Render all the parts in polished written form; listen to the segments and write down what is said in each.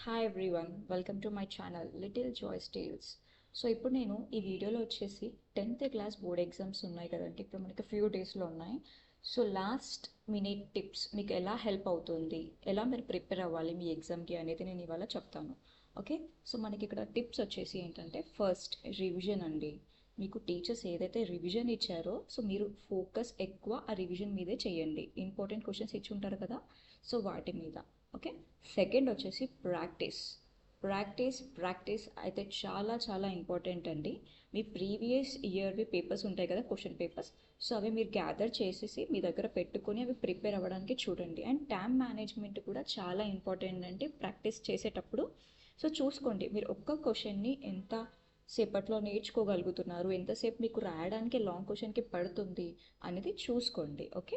Hi everyone, welcome to my channel Little Joys Tales. So ఇప్పుడు నేను ఈ వీడియోలో వచ్చేసి 10th క్లాస్ బోర్డ్ ఎగ్జామ్స్ ఉన్నాయి కదండి. ఇప్పుడు మనకి ఫ్యూ డేస్లో ఉన్నాయి. సో లాస్ట్ మినిట్ టిప్స్ మీకు ఎలా హెల్ప్ అవుతుంది, ఎలా మీరు ప్రిపేర్ అవ్వాలి మీ ఎగ్జామ్కి అనేది నేను ఇవాళ చెప్తాను. ఓకే, సో మనకి ఇక్కడ టిప్స్ వచ్చేసి ఏంటంటే, ఫస్ట్ రివిజన్ అండి. మీకు టీచర్స్ ఏదైతే రివిజన్ ఇచ్చారో సో మీరు ఫోకస్ ఎక్కువ ఆ రివిజన్ మీదే చేయండి. ఇంపార్టెంట్ క్వశ్చన్స్ ఇచ్చి ఉంటారు కదా, సో వాటి మీద. ఓకే, సెకండ్ వచ్చేసి ప్రాక్టీస్ అయితే చాలా చాలా ఇంపార్టెంట్ అండి. మీ ప్రీవియస్ ఇయర్వి పేపర్స్ ఉంటాయి కదా, క్వశ్చన్ పేపర్స్, సో అవి మీరు గ్యాదర్ చేసేసి మీ దగ్గర పెట్టుకొని అవి ప్రిపేర్ అవ్వడానికి చూడండి. అండ్ టైం మేనేజ్మెంట్ కూడా చాలా ఇంపార్టెంట్ అండి ప్రాక్టీస్ చేసేటప్పుడు. సో చూసుకోండి మీరు ఒక్క క్వశ్చన్ని ఎంత సేపట్లో నేర్చుకోగలుగుతున్నారు, ఎంతసేపు మీకు రాయడానికి లాంగ్ క్వశ్చన్కి పడుతుంది అనేది చూసుకోండి. ఓకే,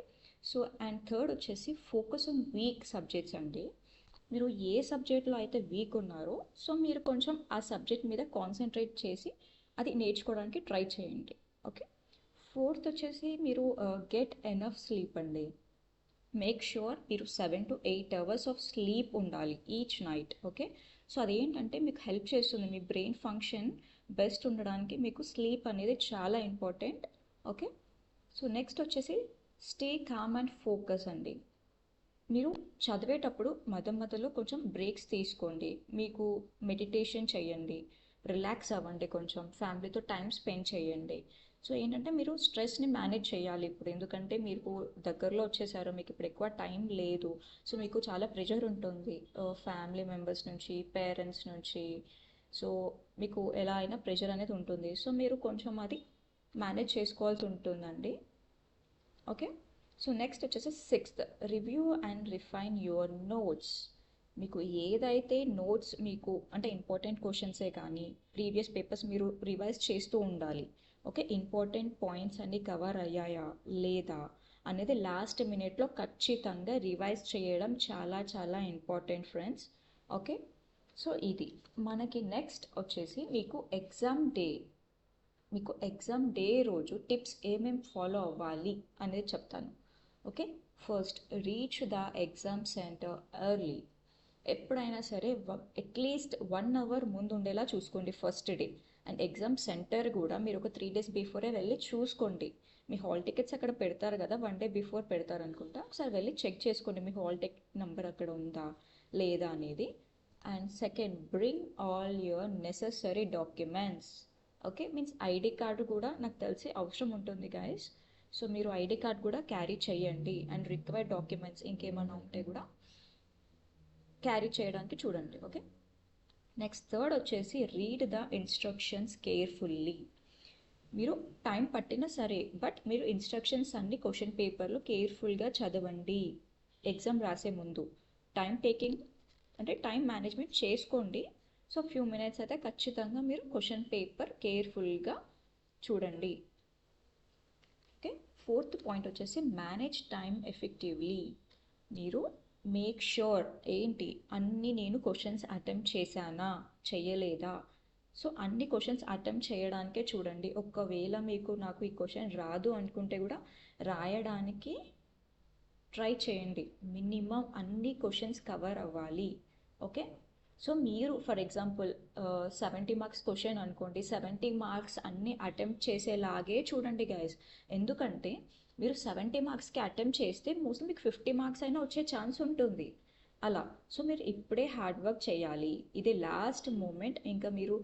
సో అండ్ థర్డ్ వచ్చేసి ఫోకస్ ఆన్ వీక్ సబ్జెక్ట్స్ అండి. మీరు ఏ సబ్జెక్ట్లో అయితే వీక్ ఉన్నారో సో మీరు కొంచెం ఆ సబ్జెక్ట్ మీద కాన్సన్ట్రేట్ చేసి అది నేర్చుకోవడానికి ట్రై చేయండి. ఓకే, ఫోర్త్ వచ్చేసి మీరు గెట్ ఎనఫ్ స్లీప్ అండి. మేక్ ష్యూర్ మీరు 7 to 8 hours ఆఫ్ స్లీప్ ఉండాలి ఈచ్ నైట్. ఓకే, సో అదేంటంటే మీకు హెల్ప్ చేస్తుంది, మీ బ్రెయిన్ ఫంక్షన్ బెస్ట్ ఉండడానికి మీకు స్లీప్ అనేది చాలా ఇంపార్టెంట్. ఓకే, సో నెక్స్ట్ వచ్చేసి స్టే కామ్ అండ్ ఫోకస్ అండి. మీరు చదివేటప్పుడు మధ్యలో కొంచెం బ్రేక్స్ తీసుకోండి, మీకు మెడిటేషన్ చేయండి, రిలాక్స్ అవ్వండి, కొంచెం ఫ్యామిలీతో టైం స్పెండ్ చేయండి. సో ఏంటంటే మీరు స్ట్రెస్ని మేనేజ్ చేయాలి ఇప్పుడు, ఎందుకంటే మీరు దగ్గరలో వచ్చేసారు, మీకు ఇప్పుడు ఎక్కువ టైం లేదు. సో మీకు చాలా ప్రెషర్ ఉంటుంది ఫ్యామిలీ మెంబర్స్ నుంచి, పేరెంట్స్ నుంచి. సో మీకు ఎలా అయినా ప్రెషర్ అనేది ఉంటుంది, సో మీరు కొంచెం అది మేనేజ్ చేసుకోవాల్సి ఉంటుందండి. ఓకే, సో నెక్స్ట్ వచ్చేసి sixth, review and refine your notes. మీకు ఏదైతే నోట్స్ మీకు అంటే ఇంపార్టెంట్ క్వశ్చన్సే కానీ ప్రీవియస్ పేపర్స్ మీరు రివైజ్ చేస్తూ ఉండాలి. ఓకే, ఇంపార్టెంట్ పాయింట్స్ అన్నీ కవర్ అయ్యాయా లేదా అనేది లాస్ట్ మినిట్లో ఖచ్చితంగా రివైజ్ చేయడం చాలా చాలా ఇంపార్టెంట్ ఫ్రెండ్స్. ఓకే, సో ఇది మనకి నెక్స్ట్ వచ్చేసి మీకు ఎగ్జామ్ డే రోజు టిప్స్ ఏమేమి ఫాలో అవ్వాలి అనేది చెప్తాను. Okay, first reach the exam centre early. ఎప్పుడైనా సరే అట్లీస్ట్ 1 hour ముందు ఉండేలా చూసుకోండి first day. And exam centre కూడా మీరు ఒక 3 days బిఫోరే వెళ్ళి చూసుకోండి. మీ హాల్ టికెట్స్ అక్కడ పెడతారు కదా, 1 day బిఫోర్ పెడతారు అనుకుంటా, ఒకసారి వెళ్ళి చెక్ చేసుకోండి మీ హాల్ టికెట్ నెంబర్ అక్కడ ఉందా లేదా అనేది. And second, bring all your necessary documents. Okay, means ID card కూడా నాకు తెలిసి అవసరం ఉంటుంది గైస్. సో మీరు ఐడి కార్డ్ కూడా క్యారీ చేయండి. అండ్ రిక్వైర్డ్ డాక్యుమెంట్స్ ఇంకేమైనా ఉంటే కూడా క్యారీ చేయడానికి చూడండి. ఓకే, నెక్స్ట్ థర్డ్ వచ్చేసి రీడ్ ద ఇన్స్ట్రక్షన్స్ కేర్ఫుల్లీ. మీరు టైం పట్టినా సరే బట్ మీరు ఇన్స్ట్రక్షన్స్ అన్ని క్వశ్చన్ పేపర్లో కేర్ఫుల్గా చదవండి. ఎగ్జామ్ రాసే ముందు టైం మేనేజ్మెంట్ చేసుకోండి. సో ఫ్యూ మినిట్స్ అయితే ఖచ్చితంగా మీరు క్వశ్చన్ పేపర్ కేర్ఫుల్గా చూడండి. ఓకే, ఫోర్త్ పాయింట్ వచ్చేసి మేనేజ్ టైం ఎఫెక్టివ్లీ. మీరు మేక్ ష్యూర్ ఏంటి అన్ని నేను క్వశ్చన్స్ అటెంప్ట్ చేశానా చేయలేదా. సో అన్ని క్వశ్చన్స్ అటెంప్ట్ చేయడానికే చూడండి. ఒకవేళ నాకు ఈ క్వశ్చన్ రాదు అనుకుంటే కూడా రాయడానికి ట్రై చేయండి. మినిమం అన్ని క్వశ్చన్స్ కవర్ అవ్వాలి. ఓకే, సో మీరు ఫర్ ఎగ్జాంపుల్ 70 marks క్వశ్చన్ అనుకోండి, 70 marks అన్నీ అటెంప్ట్ చేసేలాగే చూడండి గైస్. ఎందుకంటే మీరు 70 marksకి అటెంప్ట్ చేస్తే మోస్ట్లీ మీకు 50 marks అయినా వచ్చే ఛాన్స్ ఉంటుంది అలా. సో మీరు ఇప్పుడే హార్డ్ వర్క్ చేయాలి, ఇది లాస్ట్ మూమెంట్. ఇంకా మీరు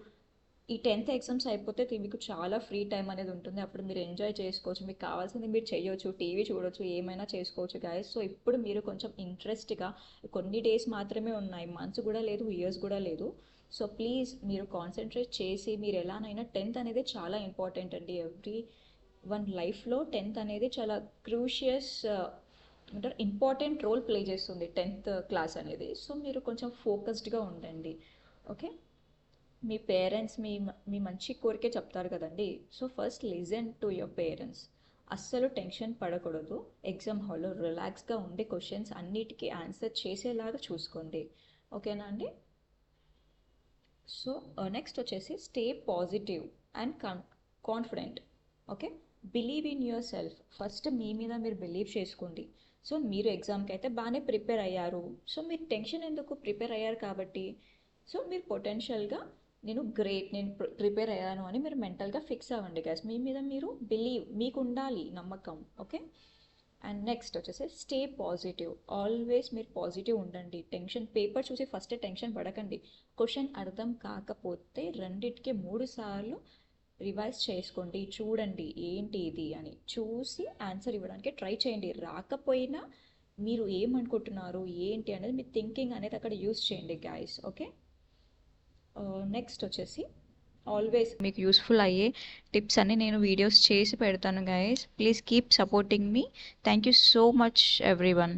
ఈ 10th ఎగ్జామ్స్ అయిపోతే మీకు చాలా ఫ్రీ టైం అనేది ఉంటుంది, అప్పుడు మీరు ఎంజాయ్ చేసుకోవచ్చు, మీకు కావాల్సింది మీరు చేయొచ్చు, టీవీ చూడొచ్చు, ఏమైనా చేసుకోవచ్చు గాయస్. సో ఇప్పుడు మీరు కొంచెం ఇంట్రెస్ట్గా, కొన్ని డేస్ మాత్రమే ఉన్నాయి, మంత్స్ కూడా లేదు, ఇయర్స్ కూడా లేదు. సో ప్లీజ్ మీరు కాన్సన్ట్రేట్ చేసి మీరు ఎలానైనా 10th అనేది చాలా ఇంపార్టెంట్ అండి. ఎవ్రీ వన్ లైఫ్లో 10th అనేది చాలా క్రూషియస్ అంటే ఇంపార్టెంట్ రోల్ ప్లే చేస్తుంది 10th క్లాస్ అనేది. సో మీరు కొంచెం ఫోకస్డ్గా ఉండండి. ఓకే, మీ పేరెంట్స్ మీ మంచి కోరికే చెప్తారు కదండి. So first listen to your parents. అస్సలు టెన్షన్ పడకూడదు, ఎగ్జామ్ హాల్లో రిలాక్స్గా ఉండి క్వశ్చన్స్ అన్నిటికీ ఆన్సర్ చేసేలాగా చూసుకోండి. ఓకేనా అండి. సో నెక్స్ట్ వచ్చేసి stay positive and confident. Okay, believe in yourself. First మీ మీద మీరు బిలీవ్ చేసుకోండి. సో మీరు ఎగ్జామ్కి అయితే బాగానే ప్రిపేర్ అయ్యారు. సో మీరు టెన్షన్ ఎందుకు, ప్రిపేర్ అయ్యారు కాబట్టి. సో మీరు పొటెన్షియల్గా నేను గ్రేట్, నేను ప్రిపేర్ అయ్యాను అని మీరు మెంటల్గా ఫిక్స్ అవ్వండి గైస్. మీ మీద మీరు బిలీవ్, మీకు ఉండాలి నమ్మకం. ఓకే. అండ్ నెక్స్ట్ వచ్చేసి స్టే పాజిటివ్. ఆల్వేస్ మీరు పాజిటివ్ ఉండండి. టెన్షన్, పేపర్ చూసి ఫస్ట్ టెన్షన్ పడకండి. క్వశ్చన్ అర్థం కాకపోతే రెండిటికి 3 సార్లు రివైజ్ చేసుకోండి, చూడండి ఏంటి ఇది అని చూసి ఆన్సర్ ఇవ్వడానికి ట్రై చేయండి. రాకపోయినా మీరు ఏమనుకుంటున్నారు ఏంటి అనేది మీ థింకింగ్ అనేది అక్కడ యూస్ చేయండి గైస్. ఓకే. నెక్స్ట్ వచ్చేసి ఆల్వేస్ మీకు యూస్ఫుల్ అయ్యే టిప్స్ అన్ని నేను వీడియోస్ చేసి పెడతాను guys. Please keep supporting me. Thank you so much everyone.